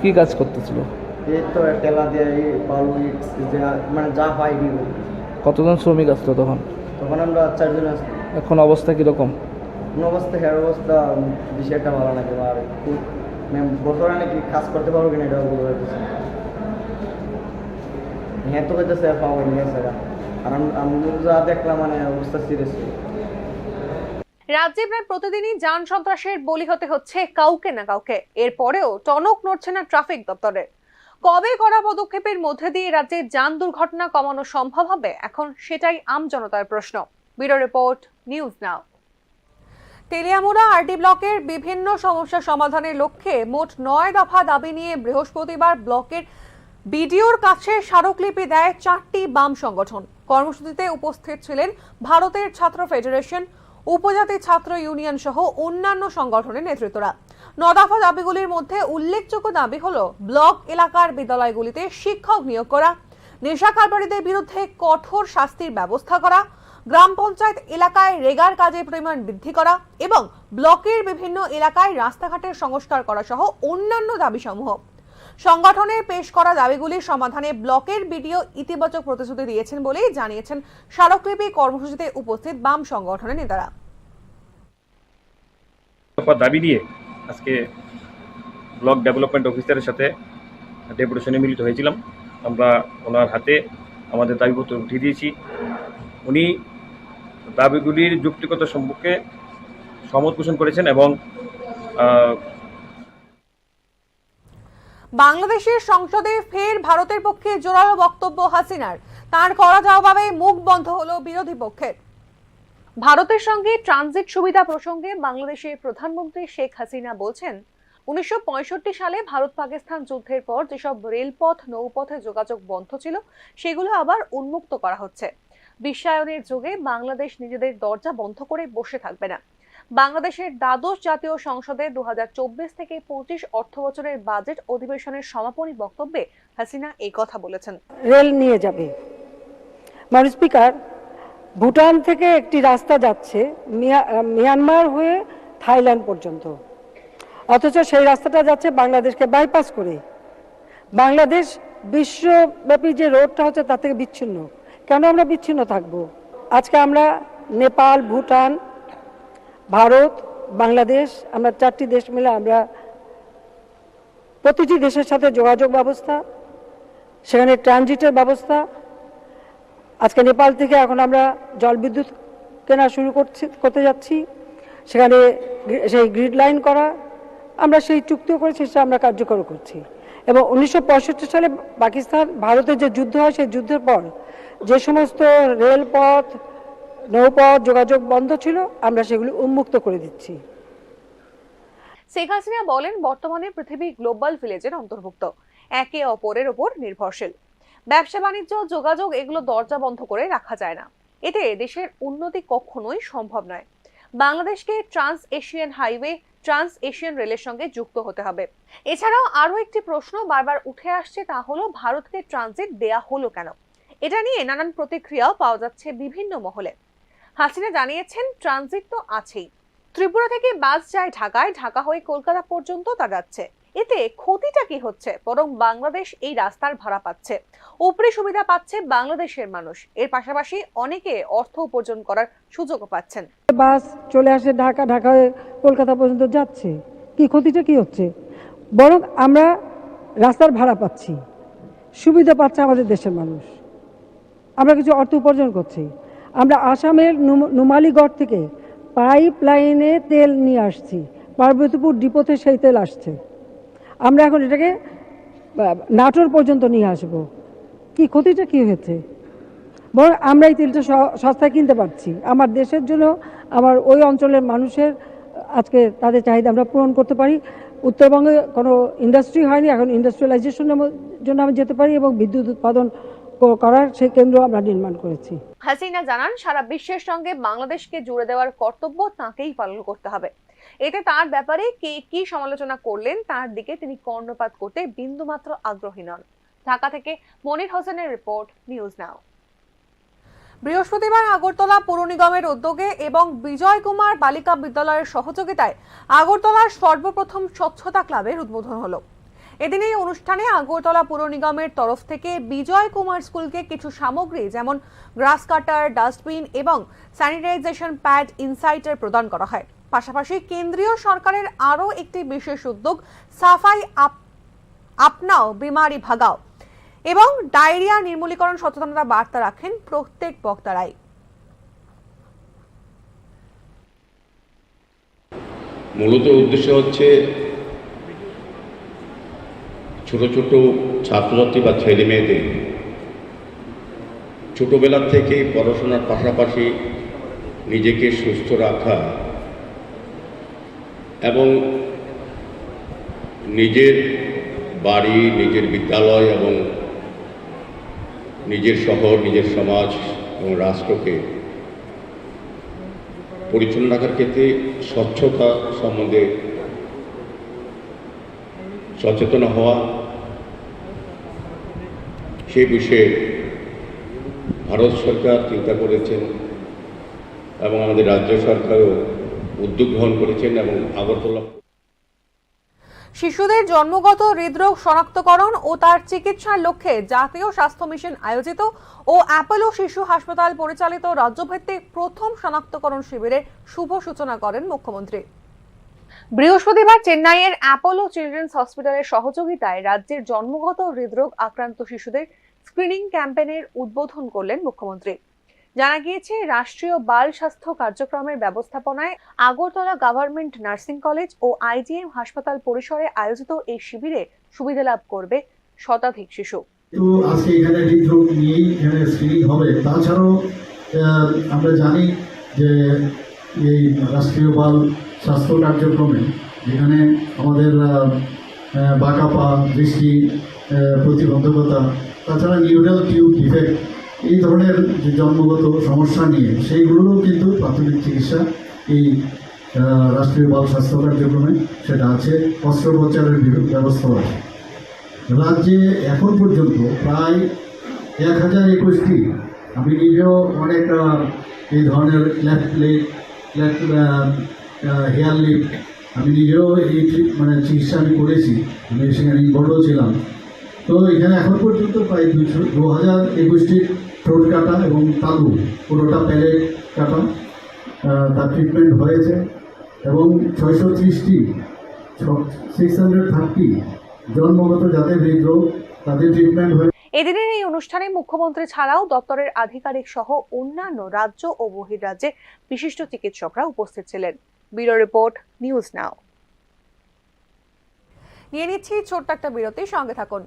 কি কাজ করতেছিল? এই তো টেলা দিয়ে এই বালু মানে যা হয় দিব। কতজন শ্রমিক আসলো তখন? তখন আমরা 4 জন আসছি। এখন অবস্থা কিরকম? কোন অবস্থা হের অবস্থা বিষয়টা ভালো নাকি, আর খুব বছরে নাকি কাজ করতে পারবো কিনা এটা বলতে পারতেছি। হ্যাঁ তো পেতেছে পাওয়া নিয়ে সেটা, আর আমি যা দেখলাম মানে অবস্থা সিরিয়াস। রাজ্যে প্রায় প্রতিদিনই যান সন্ত্রাসের বলি হতে হচ্ছে কাউকে না কাউকে। এরপরেও টনক নড়ছে না ট্রাফিক দপ্তরের। কবে করা পদক্ষেপের মধ্যে দিয়ে রাজ্যে যান দুর্ঘটনা কমানো সম্ভব হবে, এখন সেটাই আমজনতার প্রশ্ন। ব্যুরো রিপোর্ট, নিউজ নাও। তেলিয়ামুড়া আরডি ব্লকের বিভিন্ন সমস্যা সমাধানের লক্ষ্যে মোট 9 দফা দাবি নিয়ে বৃহস্পতিবার ব্লকের বিডিওর কাছে স্মারকলিপি দেয় 4টি বাম সংগঠন। কর্মসূচিতে উপস্থিত ছিলেন ভারতের ছাত্র ফেডারেশন, উপজাতি ছাত্র ইউনিয়ন সহ অন্যান্য সংগঠনের নেতৃত্বরা। 9 দফা দাবিগুলির মধ্যে উল্লেখযোগ্য দাবি হলো ব্লক এলাকার বিদ্যালয়গুলিতে শিক্ষক নিয়োগ করা, নেশা কারবারিদের বিরুদ্ধে কঠোর শাস্তির ব্যবস্থা করা, গ্রাম পঞ্চায়েত এলাকায় রেগার কাজের পরিমাণ বৃদ্ধি করা এবং ব্লকের বিভিন্ন এলাকায় রাস্তাঘাটের সংস্কার করা সহ অন্যান্য দাবিসমূহ। সংগঠনের পেশ করা দাবিগুলির সমাধানে ব্লকের বিডিও ইতিবাচক প্রতিশ্রুতি দিয়েছেন বলেই জানিয়েছেন স্মারকলিপি কর্মসূচিতে উপস্থিত বাম সংগঠনের নেতারা। দাবি নিয়ে আজকে ব্লক ডেভেলপমেন্ট অফিসারের সাথে ডেপুটেশনে মিলিত হয়েছিলাম। আমরা ওনার হাতে আমাদের দাবিপত্র উঠিয়ে দিয়েছি। উনি দাবিগুলির যৌক্তিকতা সম্পর্কে সহমত পোষণ করেছেন এবং বাংলাদেশের সংসদে ফের ভারতের পক্ষে জোরালো বক্তব্য হাসিনার। তার করা জবাবে মুখ বন্ধ হলো বিরোধী পক্ষের। ভারতের সঙ্গে ট্রানজিট সুবিধা প্রসঙ্গে বাংলাদেশের প্রধানমন্ত্রী শেখ হাসিনা বলছেন, 1965 সালে ভারত পাকিস্তান যুদ্ধের পর যেসব রেলপথ নৌপথে যোগাযোগ বন্ধ ছিল সেগুলো আবার উন্মুক্ত করা হচ্ছে। বিশ্বায়নের যুগে বাংলাদেশ নিজেদের দরজা বন্ধ করে বসে থাকবে না। বাংলাদেশের দ্বাদশ জাতীয় সংসদে 2024 থেকে 25 অর্থ বছরের বাজেট অধিবেশনের সমাপনী বক্তব্যে হাসিনা এই কথা বলেছেন। রেল নিয়ে যাবে। মাননীয় স্পিকার, ভুটান থেকে একটি রাস্তা যাচ্ছে মিয়ানমার হয়ে থাইল্যান্ড পর্যন্ত, অথচ সেই রাস্তাটা যাচ্ছে বাংলাদেশকে বাইপাস করে। বাংলাদেশ বিশ্বব্যাপী যে রোডটা হচ্ছে তার থেকে বিচ্ছিন্ন। কেন আমরা বিচ্ছিন্ন থাকবো? আজকে আমরা নেপাল, ভুটান, ভারত, বাংলাদেশ, আমরা 4টি দেশ মিলে আমরা প্রতিটি দেশের সাথে যোগাযোগ ব্যবস্থা, সেখানে ট্রানজিটের ব্যবস্থা। আজকে নেপাল থেকে এখন আমরা জলবিদ্যুৎ কেনা শুরু করতে যাচ্ছি, সেখানে সেই গ্রিড লাইন করা, আমরা সেই চুক্তিও করেছি, সেটা আমরা কার্যকর করছি। এবং 1965 সালে পাকিস্তান ভারতের যে যুদ্ধ হয়, সেই যুদ্ধের পর যে সমস্ত রেলপথ নৌপথ যোগাযোগ বন্ধ ছিল আমরা সেগুলো উন্মুক্ত করে দিচ্ছি। শেখ হাসিনা বলেন, বর্তমানে পৃথিবী গ্লোবাল ভিলেজের অন্তর্ভুক্ত, একে অপরের উপর নির্ভরশীল। ব্যবসা বাণিজ্য যোগাযোগ এগুলো দরজা বন্ধ করে রাখা যায় না, এতে দেশের উন্নতি কখনোই সম্ভব নয়। বাংলাদেশকে trans Asian highway, trans Asian রেলের সঙ্গে যুক্ত হতে হবে। এছাড়াও আরো একটি প্রশ্ন বারবার উঠে আসছে, তা হলো ভারতকে ট্রানজিট দেয়া হলো কেন? এটা নিয়ে নানান প্রতিক্রিয়াও পাওয়া যাচ্ছে বিভিন্ন মহলে। হাসিনা জানিয়েছেন, ট্রানজিট তো আছেই। ত্রিপুরা থেকে বাস যায় ঢাকায়, ঢাকা হয়ে কলকাতা পর্যন্ত তা যাচ্ছে। এতে ক্ষতিটা কি হচ্ছে? বরং বাংলাদেশ এই রাস্তার ভাড়া পাচ্ছে, উপরি সুবিধা পাচ্ছে বাংলাদেশের মানুষ। এর পাশাপাশি অনেকে অর্থ উপার্জন করার সুযোগও পাচ্ছেন। বাস চলে আসে ঢাকা, ঢাকা হয়ে কলকাতা পর্যন্ত যাচ্ছে, কি ক্ষতিটা কি হচ্ছে? বরং আমরা রাস্তার ভাড়া পাচ্ছি, সুবিধা পাচ্ছে আমাদের দেশের মানুষ। আমরা কিছু অর্থ উপার্জন করছি। আমরা আসামের নুমালীগড় থেকে পাইপ লাইনে তেল নিয়ে আসছি, পার্বতীপুর ডিপোতে সেই তেল আসছে। আমরা এখন এটাকে নাটোর পর্যন্ত নিয়ে আসব। কি ক্ষতিটা কী হয়েছে? বরং আমরা এই তেলটা সস্তায় কিনতে পারছি। আমার দেশের জন্য, আমার ওই অঞ্চলের মানুষের আজকে তাদের চাহিদা আমরা পূরণ করতে পারি। উত্তরবঙ্গে কোনো ইন্ডাস্ট্রি হয়নি, এখন ইন্ডাস্ট্রিয়ালাইজেশনের জন্য আমি যেতে পারি এবং বিদ্যুৎ উৎপাদন করার সেই কেন্দ্র আমরা নির্মাণ করেছি। হাসিনা জানান, সারা বিশ্বের সঙ্গে বাংলাদেশকে জুড়ে দেওয়ার কর্তব্য তাঁকেই পালন করতে হবে। এতে তার ব্যাপারে কে কি সমালোচনা করলেন তার দিকে তিনি কর্ণপাত করতে বিন্দুমাত্র আগ্রহী নন। ঢাকা থেকে মনির হোসেনের রিপোর্ট, নিউজ নাও। বৃহস্পতিবার আগরতলা পৌর নিগমের উদ্যোগে এবং বিজয় কুমার বালিকা বিদ্যালয়ের সহযোগিতায় আগরতলার সর্বপ্রথম স্বচ্ছতা ক্লাবের উদ্বোধন হলো। এদিন এই অনুষ্ঠানে আগরতলা পৌর নিগমের তরফ থেকে বিজয় কুমার স্কুলকে কিছু সামগ্রী যেমন গ্রাস কাটার, ডাস্টবিন এবং স্যানিটাইজেশন প্যাড, ইনসাইটার প্রদান করা হয়। পাশাপাশি কেন্দ্রীয় সরকারের আরও একটি বিশেষ উদ্যোগ সাফাই আপনাও বিমারি ভাগাও এবং ডায়রিয়া নির্মূলীকরণ সচেতনতা বার্তা রাখেন প্রত্যেক বক্তারাই। মূলত উদ্দেশ্য হচ্ছে ছোট ছোট ছাত্রছাত্রী বা ছেলে মেয়েদের ছোটবেলা থেকে পড়াশোনার পাশাপাশি নিজেকে সুস্থ রাখা এবং নিজের বাড়ি, নিজের বিদ্যালয় এবং নিজের শহর, নিজের সমাজ এবং রাষ্ট্রকে পরিচ্ছন্ন রাখার ক্ষেত্রে স্বচ্ছতা সম্বন্ধে সচেতন হওয়া, সেই বিষয়ে ভারত সরকার চিন্তা করেছেন এবং আমাদের রাজ্য সরকারও উদ্যোগ গ্রহণ করেছেন এবং আগরতলা শিশুদের জন্মগত হৃদরোগ শনাক্তকরণ ও তার চিকিৎসার লক্ষ্যে জাতীয় স্বাস্থ্য মিশন আয়োজিত ও অ্যাপোলো শিশু হাসপাতাল পরিচালিত রাজ্যভিত্তিক প্রথম শনাক্তকরণ শিবিরের শুভ সূচনা করেন মুখ্যমন্ত্রী। বৃহস্পতিবার চেন্নাইয়ের অ্যাপোলো চিলড্রেন্স হসপিটালের সহযোগিতায় রাজ্যের জন্মগত হৃদরোগ আক্রান্ত শিশুদের স্ক্রিনিং ক্যাম্পেইনের উদ্বোধন করলেন মুখ্যমন্ত্রী। জানা গিয়েছে, রাষ্ট্রীয় বাল স্বাস্থ্য কার্যক্রমের ব্যবস্থাপনায় আগরতলা গভর্নমেন্ট নার্সিং কলেজ ও আইজিএম হাসপাতাল পরিসরে আয়োজিত এই শিবিরে সুবিধা লাভ করবে শতাধিক শিশু। তো আজকে এখানে হৃদরোগ নিয়েই এখানে স্ক্রিনিং হবে। তাছাড়াও আমরা জানি যে এই রাষ্ট্রীয় বাল স্বাস্থ্য কার্যক্রমে যেখানে আমাদের বাঁকা পা, দৃষ্টি প্রতিবন্ধকতা, তাছাড়া নিউরাল টিউব ডিফেক্ট, এই ধরনের যে জন্মগত সমস্যা নিয়ে সেইগুলোরও কিন্তু প্রাথমিক চিকিৎসা এই রাষ্ট্রীয় বাল স্বাস্থ্য কার্যক্রমে সেটা আছে। অস্ত্রোপচারের ব্যবস্থাও আছে। রাজ্যে এখন পর্যন্ত প্রায় 1021টি, আমি নিজেও অনেক এই ধরনের হেয়ার লিফট আমি নিজেও এই চিকিৎসা আমি করেছি, আমি সেখানে ইনভলভও ছিলাম। তো এখানে এখন পর্যন্ত প্রায় 2021টি ঠোঁট কাটা এবং তালু পুরোটা প্যালেট কাটা তার ট্রিটমেন্ট হয়েছে এবং 630টি 630 জন্মগত যাদের হৃদরোগ তাদের ট্রিটমেন্ট হয়েছে। এদিনের এই অনুষ্ঠানে মুখ্যমন্ত্রী ছাড়াও দপ্তরের আধিকারিক সহ অন্যান্য রাজ্য ও বহির্রাজ্যে বিশিষ্ট চিকিৎসকরা উপস্থিত ছিলেন। ব্যুরো রিপোর্ট, নিউজ নাও। নিয়ে নিচ্ছি ছোট্ট একটা বিরতি, সঙ্গে থাকুন।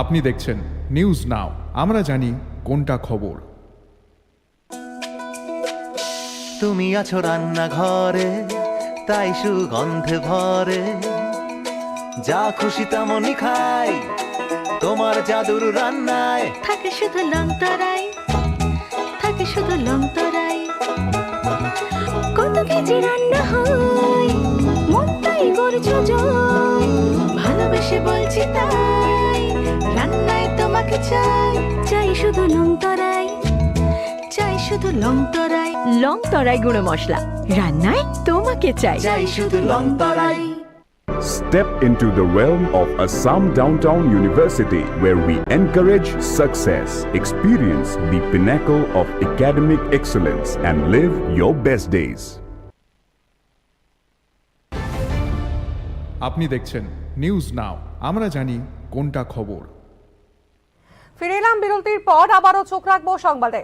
আপনি দেখছেন নিউজ নাও, আমরা জানি কোনটা খবর। তুমি আছো রান্নাঘরে, তাই সুগন্ধে ভরে, যা খুশি তেমনই খাই, তোমার জাদুর রান্নায় থাকে শুধু লংতরাই, থাকে শুধু লংতরাই। কত কেজি রান্না হয়, মনটাই করছো জয়, ভালোবেসে বলছি তাই, রান্নায় তোমাকে চাই, চাই শুধু লংতরাই, চাই শুধু লংতরাই। লংতরাই গুঁড়ো মশলা, রান্নায় তোমাকে চাই, চাই শুধু লংতরাই। Step into the realm of Assam Downtown University, where we encourage success, experience the pinnacle of academic excellence, and live your best days. আপনি দেখছেন নিউজ নাও, আমরা জানি কোনটা খবর। ফিরে এলাম বিরতির পর, আবারও চোখ রাখবো সংবাদে।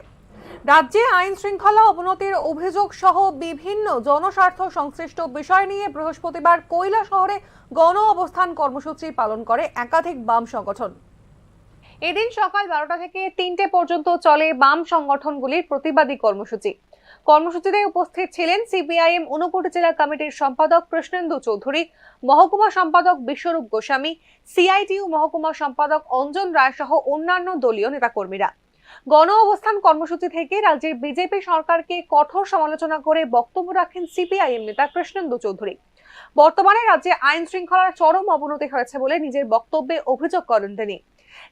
রাজ্যে আইন শৃঙ্খলা অবনতির অভিযোগ সহ বিভিন্ন জনস্বার্থ সংশ্লিষ্ট বিষয় নিয়ে বৃহস্পতিবার কৈলাসহরে গণ অবস্থান কর্মসূচি পালন করে একাধিক বাম সংগঠন। এদিন সকাল 12টা থেকে 3টে পর্যন্ত চলে বাম সংগঠনগুলির প্রতিবাদী কর্মসূচি। কর্মসূচিতে উপস্থিত ছিলেন সিপিআইএম ঊনকোটি জেলা কমিটির সম্পাদক কৃষ্ণেন্দু চৌধুরী, মহকুমা সম্পাদক বিশ্বরূপ গোস্বামী, সিআইটিইউ মহকুমা সম্পাদক অঞ্জন রায় সহ অন্যান্য দলীয় নেতাকর্মীরা। গণ অবস্থান কর্মসূচি থেকে রাজ্যের বিজেপি সরকারকে কঠোর সমালোচনা করে বক্তব্য রাখেন সিপিআইএম নেতা কৃষ্ণেন্দু চৌধুরী। বর্তমানে রাজ্যে আইন শৃঙ্খলার চরম অবনতি হয়েছে বলে নিজের বক্তব্যে অভিযোগ করেন তিনি।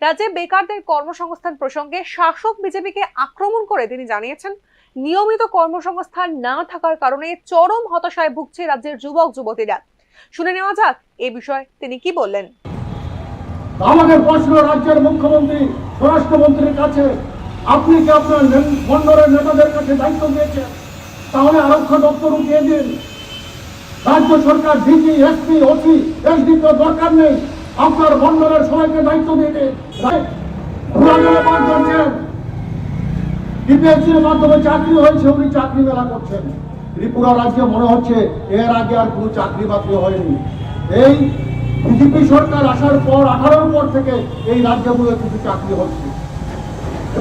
রাজ্যে বেকারদের কর্মসংস্থান প্রসঙ্গে শাসক বিজেপিকে আক্রমণ করে তিনি জানিয়েছেন, নিয়মিত কর্মসংস্থান না থাকার কারণে চরম হতাশায় ভুগছে রাজ্যের যুবক যুবতীরা। শুনে নেওয়া যাক এ বিষয়ে তিনি কি বললেন। আমাদের প্রশ্ন রাজ্যের মুখ্যমন্ত্রী, স্বরাষ্ট্রমন্ত্রীর কাছে, আপনি কি আপনার মন্ডলের নেতাদের কাছে দায়িত্ব দিয়েছেন? তাহলে আরক্ষা দপ্তর উঠিয়ে দিন। রাজ্য সরকার ডিজি, এসপি, ওসি, এসডি তো দরকার নেই, আপনার মন্ডলের সবাইকে দায়িত্ব দিয়ে দিন। ডিপিএসসির মাধ্যমে চাকরি হয়েছে, উনি চাকরি মেলা করছেন। ত্রিপুরা রাজ্যে মনে হচ্ছে এর আগে আর কোনো চাকরি বাকরি হয়নি। এই বিজেপি সরকার আসার পর 18 পর থেকে এই রাজ্যগুলো কিছু চাকরি হচ্ছে।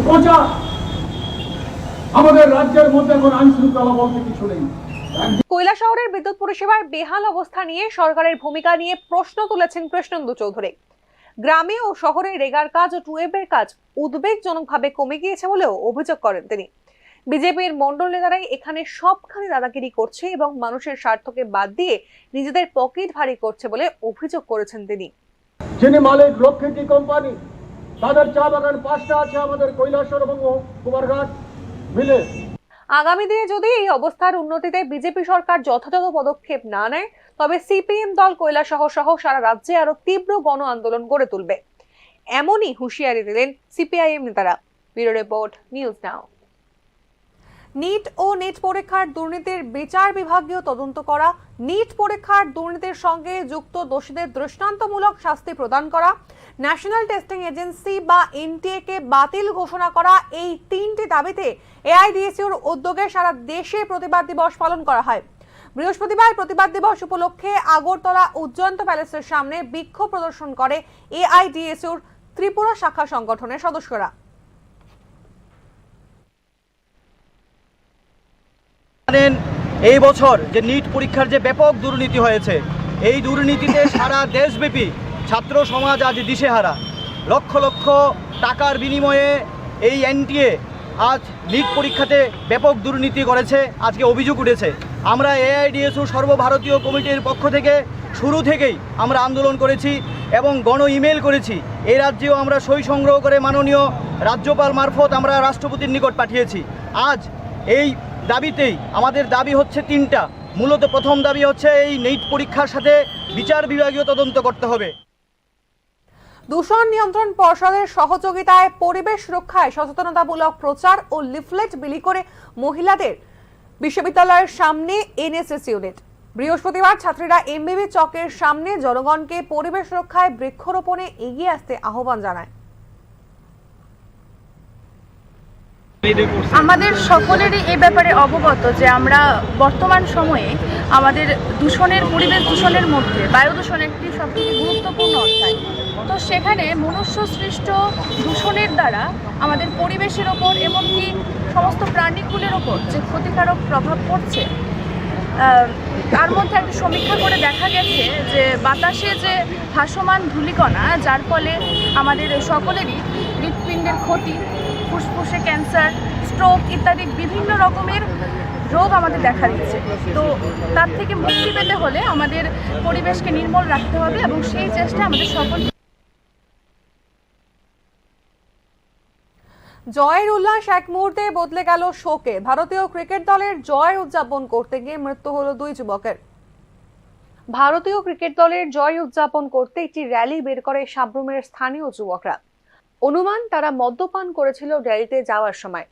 প্রচার আমাদের রাজ্যের মধ্যে এখন আইন শৃঙ্খলা বলতে কিছু নেই। কৈলাসহরের বিদ্যুৎ পরিষেবার বেহাল অবস্থা নিয়ে সরকারের ভূমিকা নিয়ে প্রশ্ন তুলেছেন কৃষ্ণেন্দু চৌধুরী। গ্রামে ও শহরে রেগার কাজ ও টুয়েবের কাজ উদ্বেগজনকভাবে কমে গিয়েছে বলেও অভিযোগ করেন তিনি। বিজেপির মন্ডল নেতারাই এখানে সবখানে দাদাগিরি করছে এবং মানুষের স্বার্থকে বাদ দিয়ে নিজেদের পকেট ভারী করছে বলে অভিযোগ করেছেন তিনি। যিনি মালিক লক্ষ্মী কোম্পানি, তাদের চা বাগান 5টা আছে আমাদের কৈলাসহর এবং কুমারঘাট মিলে। আগামী দিনে যদি এই অবস্থার উন্নতিতে বিজেপি সরকার যথাযথ পদক্ষেপ না নেয়, তবে সিপিএম দল কৈলাসহর সহ সারা রাজ্যে আরো তীব্র গণ আন্দোলন গড়ে তুলবে, এমনই হুঁশিয়ারি দিলেন সিপিআইএম নেতারা। Bureau report, news now. NEET ও নেট পরীক্ষার দুর্নীতির বিচার বিভাগীয় তদন্ত করা, নিট পরীক্ষার দুর্নীতির সঙ্গে যুক্ত দোষীদের দৃষ্টান্তমূলক শাস্তি প্রদান করা, ন্যাশনাল টেস্টিং এজেন্সি বা এনটিএ কে বাতিল ঘোষণা করা, এই 3টি দাবিতে এআইডিএসইউর উদ্যোগে সারা দেশে প্রতিবাদ দিবস পালন করা হয়। বৃহস্পতিবার প্রতিবাদ দিবস উপলক্ষে আগরতলা উজ্জয়ন্ত প্যালেসের সামনে বিক্ষোভ প্রদর্শন করে এআইডিএসইউর ত্রিপুরা শাখা সংগঠনের সদস্যরা। এই বছর যে নিট পরীক্ষার যে ব্যাপক দুর্নীতি হয়েছে, এই দুর্নীতিতে সারা দেশব্যাপী ছাত্র সমাজ আজ দিশেহারা। লক্ষ লক্ষ টাকার বিনিময়ে এই এনটিএ আজ নিট পরীক্ষাতে ব্যাপক দুর্নীতি করেছে, আজকে অভিযোগ উঠেছে। আমরা এআইডিএসইউ সর্বভারতীয় কমিটির পক্ষ থেকে শুরু থেকেই আমরা আন্দোলন করেছি এবং গণ ইমেল করেছি। এই রাজ্যেও আমরা সই সংগ্রহ করে মাননীয় রাজ্যপাল মারফত আমরা রাষ্ট্রপতির নিকট পাঠিয়েছি। আজ এই দাবিতেই আমাদের দাবি হচ্ছে 3টা। মূলত প্রথম দাবি হচ্ছে এই নিট পরীক্ষার সাথে বিচার বিভাগীয় তদন্ত করতে হবে। দূষণ নিয়ন্ত্রণ পর্ষদের সহযোগিতায় পরিবেশ রক্ষায় সচেতনতামূলক প্রচার ও লিফলেট বিলি করে মহিলাদের বিশ্ববিদ্যালয়ের সামনে এনএসএস ইউনিট। বৃহস্পতিবার ছাত্রীরা এমবিবি চকের সামনে জনগণকে পরিবেশ রক্ষায় বৃক্ষরোপণে এগিয়ে আসতে আহ্বান জানায়। আমাদের সকলেরই এই ব্যাপারে অবগত যে আমরা বর্তমান সময়ে আমাদের দূষণের, পরিবেশ দূষণের মধ্যে বায়ু দূষণ একটি সবথেকে গুরুত্বপূর্ণ অধ্যায়। তো সেখানে মনুষ্য সৃষ্ট দূষণের দ্বারা আমাদের পরিবেশের ওপর এমনকি সমস্ত প্রাণীকুলের ওপর যে ক্ষতিকারক প্রভাব পড়ছে, তার মধ্যে একটা সমীক্ষা করে দেখা গেছে যে বাতাসে যে ভাসমান ধূলিকণা, যার ফলে আমাদের সকলেরই হৃৎপিণ্ডের ক্ষতি, ফুসফুসে ক্যান্সার, স্ট্রোক ইত্যাদি বিভিন্ন রকমের রোগ আমাদের দেখা দিচ্ছে। তো তার থেকে মুক্তি পেতে হলে আমাদের পরিবেশকে নির্মল রাখতে হবে এবং সেই চেষ্টা আমাদের সকল। জয়ের উল্লাস এক মুহূর্তে বদলে গেল শোকে। ভারতীয় ক্রিকেট দলের জয় উদযাপন করতে গিয়ে মৃত্যু হলো 2 যুবকের। ভারতীয় ক্রিকেট দলের জয় উদযাপন করতে একটি র্যালি বের করে সাব্রুমের স্থানীয় যুবকরা। অনুমান তারা মদ্যপান করেছিল র্যালিতে যাওয়ার সময়।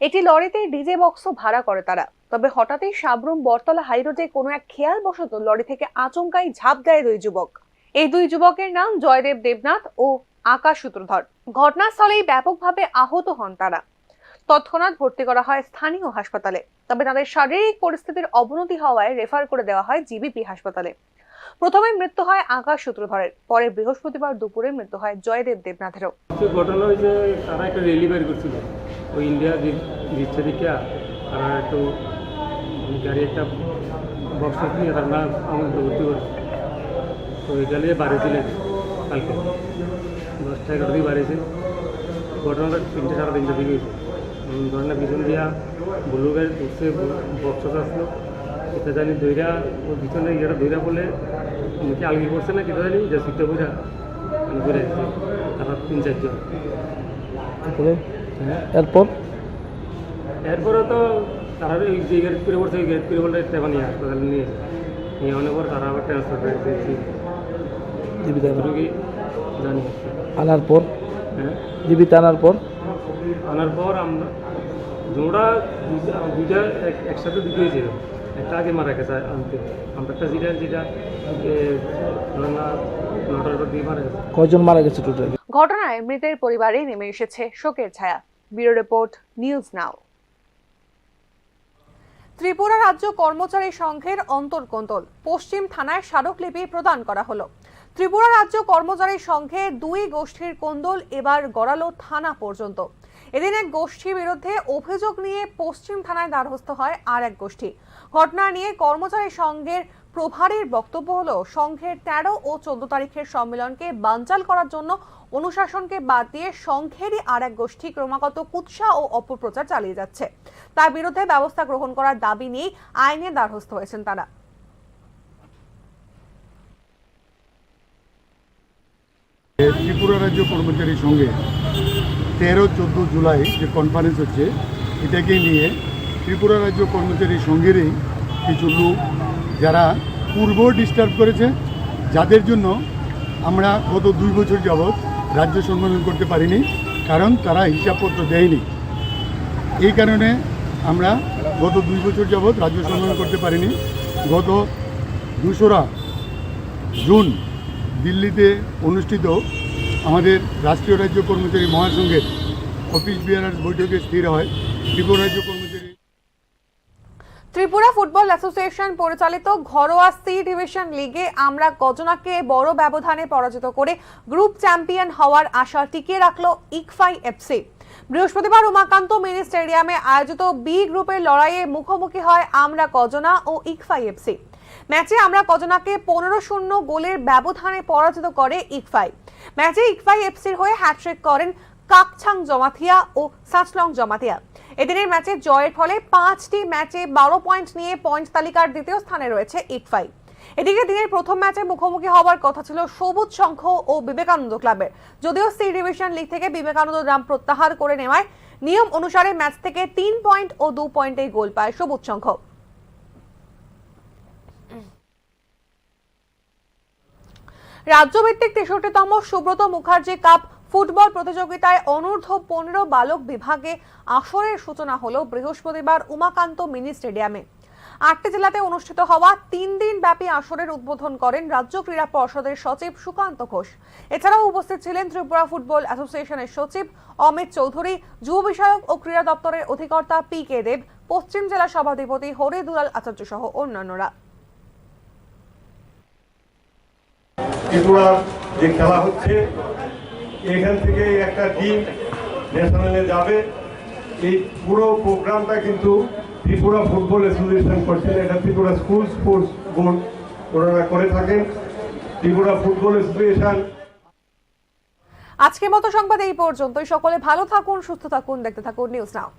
একটি লরিতে ডিজে বক্সও ভাড়া করে তারা। তবে হঠাৎই সাব্রুম বরতলা হাইরোডে কোনো এক খেয়ালবশত লরি থেকে আচমকাই ঝাঁপ দেয় 2 যুবক। এই দুই যুবকের নাম জয়দেব দেবনাথ ও আকাশ সূত্রধর। ঘটনাস্থলেই ব্যাপকভাবে আহত হন তারা। তৎক্ষণাৎ ভর্তি করা হয় স্থানীয় হাসপাতালে, তবে তাদের শারীরিক পরিস্থিতির অবনতি হওয়ায় রেফার করে দেওয়া হয় জিবিপি হাসপাতালে। প্রথমে মৃত্যু হয় আকাশ সূত্রধরের, পরে বৃহস্পতিবার দুপুরে মৃত্যু হয় জয়দেব দেবনাথেরও। ঘটনা হয়েছে তারা একটা রেলি বের করছিল ওই ইন্ডিয়া দিচ্ছে দিকে, তারা একটু গাড়ি একটা বক্স নিয়ে তারা আমাদের ভর্তি করছে। তো এখানে বাড়িয়েছিলেন কালকে 10টা-11টার দিকে বাড়িয়েছে। ঘটনাটা 3টে-3:30টার দিকে হয়েছে। ঘটনা পিছন দিয়া ব্লু গাড়ি ঢুকছে, বক্স আসলো, এটা জানি দইরা ওর পিছনে ইয়েটা দইরা বলে মুখে আলগি করছে না কেটে জানি যে সিটটা বইরা মানে ঘুরে আসছে তারা 3-4 জন। এরপরে তো তারা ওই যে গেট করে পড়ছে ওই গেট করে বলে তেমানি হাসপাতালে নিয়ে অনেক পর তারা আবার ট্রান্সফার করে দিয়েছি জানি। আনার পর জীবিত আনার পর আমরা দুটা একসাথে দুটো হয়েছিল। একটা আগে মারা গেছে আনতে, আমরা একটা যেটা নটার দিয়ে মারা গেছে। কয়জন মারা গেছে টোটাল? ঘটনায় মৃতের পরিবারে নেমে এসেছে শোকের ছায়া। ব্যুরো রিপোর্ট, নিউজ নাও। ত্রিপুরা রাজ্য কর্মচারী সংঘের অন্তর্কোন্দল, পশ্চিম থানায় স্মারকলিপি প্রদান করা হলো। ত্রিপুরা রাজ্য কর্মচারী সংঘের 2 গোষ্ঠীর কোন্দল এবার গড়ালো থানা পর্যন্ত। এদিন এক গোষ্ঠীর বিরুদ্ধে অভিযোগ নিয়ে পশ্চিম থানায় দ্বারস্থ হয় আর এক গোষ্ঠী। ঘটনা নিয়ে কর্মচারী সংঘের প্রভারীর বক্তব্য হলো, সংঘের 13 ও 14 তারিখের সম্মেলনকে বানচাল করার জন্য অনুশাসনকে বাদ দিয়ে সংঘেরই আর এক গোষ্ঠী ক্রমাগত কুৎসা ও অপপ্রচার চালিয়ে যাচ্ছে। তার বিরুদ্ধে ব্যবস্থা গ্রহণ করার দাবি নিয়ে আইনে দ্বারস্থ হয়েছেন তারা। ত্রিপুরা রাজ্য কর্মচারী সঙ্গে 13-14 জুলাই যে কনফারেন্স হচ্ছে, এটাকে নিয়ে ত্রিপুরা রাজ্য কর্মচারী সংঘেরই কিছু লোক যারা পূর্ব ডিস্টার্ব করেছে, যাদের জন্য আমরা গত 2 বছর যাবৎ রাজ্য সম্মেলন করতে পারিনি, কারণ তারা হিসাবপত্র দেয়নি। এই কারণে আমরা গত 2 বছর যাবৎ রাজ্য সম্মেলন করতে পারিনি। গত 2রা জুন দিল্লিতে অনুষ্ঠিত আমাদের রাষ্ট্রীয় রাজ্য কর্মচারী মহাসংঘের অফিস বিয়ারার্স বৈঠকে স্থির হয় ত্রিপুরা রাজ্য কর্মচারী। ত্রিপুরা ফুটবল অ্যাসোসিয়েশন পরিচালিত ঘরোয়া সি ডিভিশন লিগে আমরা গজনাকে বড় ব্যবধানে পরাজিত করে গ্রুপ চ্যাম্পিয়ন হওয়ার আশা টিকিয়ে রাখল ইকফাই এফসি। বৃহস্পতিবার উমাকান্ত মিনি স্টেডিয়ামে আয়োজিত বি গ্রুপের লড়াইয়ে মুখোমুখি হয় আমরা গজনা ও ইকফাই এফসি। ম্যাচে আমরা গজনাকে 15-0 গোলের ব্যবধানে পরাজিত করে ইকফাই। ম্যাচে ইকফাই এফসির হয়ে হ্যাটট্রিক করেন কাকছাং জমাথিয়া ও সাচলং জমাথিয়া। এদিনের ম্যাচে জয়ের ফলে 5টি ম্যাচে 12 পয়েন্ট নিয়ে পয়েন্ট তালিকার দ্বিতীয় স্থানে রয়েছে ইকফাই। এদিকে দিনের প্রথম ম্যাচে মুখোমুখি হওয়ার কথা ছিল সবুজ সংঘ ও বিবেকানন্দ ক্লাবের, যদিও সি ডিভিশন লিগ থেকে বিবেকানন্দ নাম প্রত্যাহার করে নেওয়ায় নিয়ম অনুসারে ম্যাচ থেকে 3 পয়েন্ট ও 2 পয়েন্টে গোল পায় সবুজ সংঘ। রাজ্যভিত্তিক 63তম সুব্রত মুখার্জি কাপ ফুটবল প্রতিযোগিতায় অনূর্ধ্ব 15 বালক বিভাগে আসরের সূচনা হলো বৃহস্পতিবার উমাকান্ত মিনি স্টেডিয়ামে। 8টি জেলাতে অনুষ্ঠিত হওয়া 3 দিন ব্যাপী আসরের উদ্বোধন করেন রাজ্য ক্রীড়া পর্ষদের সচিব সুকান্ত ঘোষ। এছাড়াও উপস্থিত ছিলেন ত্রিপুরা ফুটবল অ্যাসোসিয়েশনের সচিব অমিত চৌধুরী, যুব বিষয়ক ও ক্রীড়া দপ্তরের অধিকর্তা পি.কে. দেব, পশ্চিম জেলা সভাধিপতি হরি দুলাল আচার্য সহ অন্যান্যরা। ত্রিপুরার যে খেলা হচ্ছে, এখান থেকে একটা টিম ন্যাশনালে যাবে। এই পুরো প্রোগ্রামটা কিন্তু ত্রিপুরা ফুটবল অ্যাসোসিয়েশন করছেন, এটা ত্রিপুরা স্কুল স্পোর্টস বোর্ড ওনারা করে থাকেন। Tripura football association. আজকের মতো সংবাদ এই পর্যন্তই। সকলে ভালো থাকুন, সুস্থ থাকুন, দেখতে থাকুন নিউজ নাও।